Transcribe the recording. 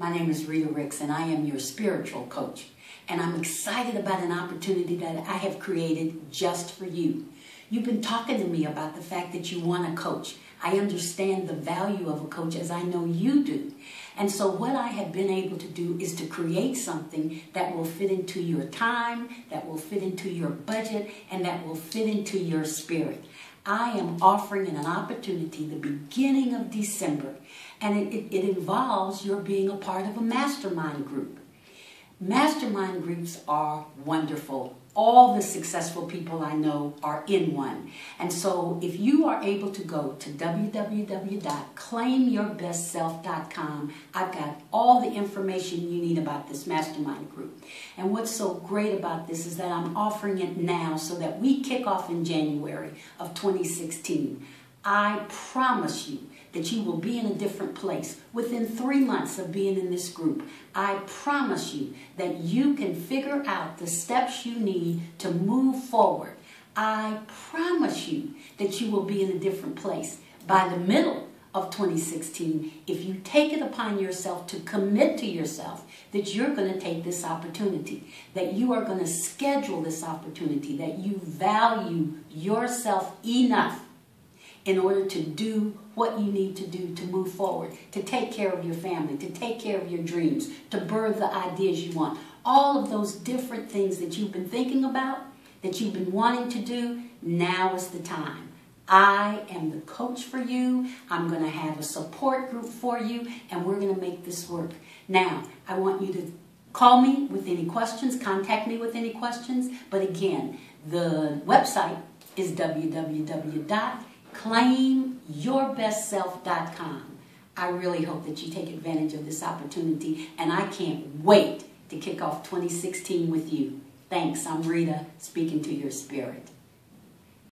My name is Rita Ricks, and I am your spiritual coach. And I'm excited about an opportunity that I have created just for you. You've been talking to me about the fact that you want a coach. I understand the value of a coach, as I know you do. And so what I have been able to do is to create something that will fit into your time, that will fit into your budget, and that will fit into your spirit. I am offering an opportunity the beginning of December, and it involves your being a part of a mastermind group. Mastermind groups are wonderful. All the successful people I know are in one. And so if you are able to go to www.claimyourbestself.com, I've got all the information you need about this mastermind group. And what's so great about this is that I'm offering it now so that we kick off in January of 2016. I promise you that you will be in a different place within 3 months of being in this group. I promise you that you can figure out the steps you need to move forward. I promise you that you will be in a different place by the middle of 2016 if you take it upon yourself to commit to yourself that you're going to take this opportunity, that you are going to schedule this opportunity, that you value yourself enough in order to do what you need to do to move forward, to take care of your family, to take care of your dreams, to birth the ideas you want. All of those different things that you've been thinking about, that you've been wanting to do, now is the time. I am the coach for you. I'm going to have a support group for you, and we're going to make this work. Now, I want you to call me with any questions, contact me with any questions. But again, the website is www.claimyourbestself.com. I really hope that you take advantage of this opportunity, and I can't wait to kick off 2016 with you. Thanks. I'm Rita, speaking to your spirit.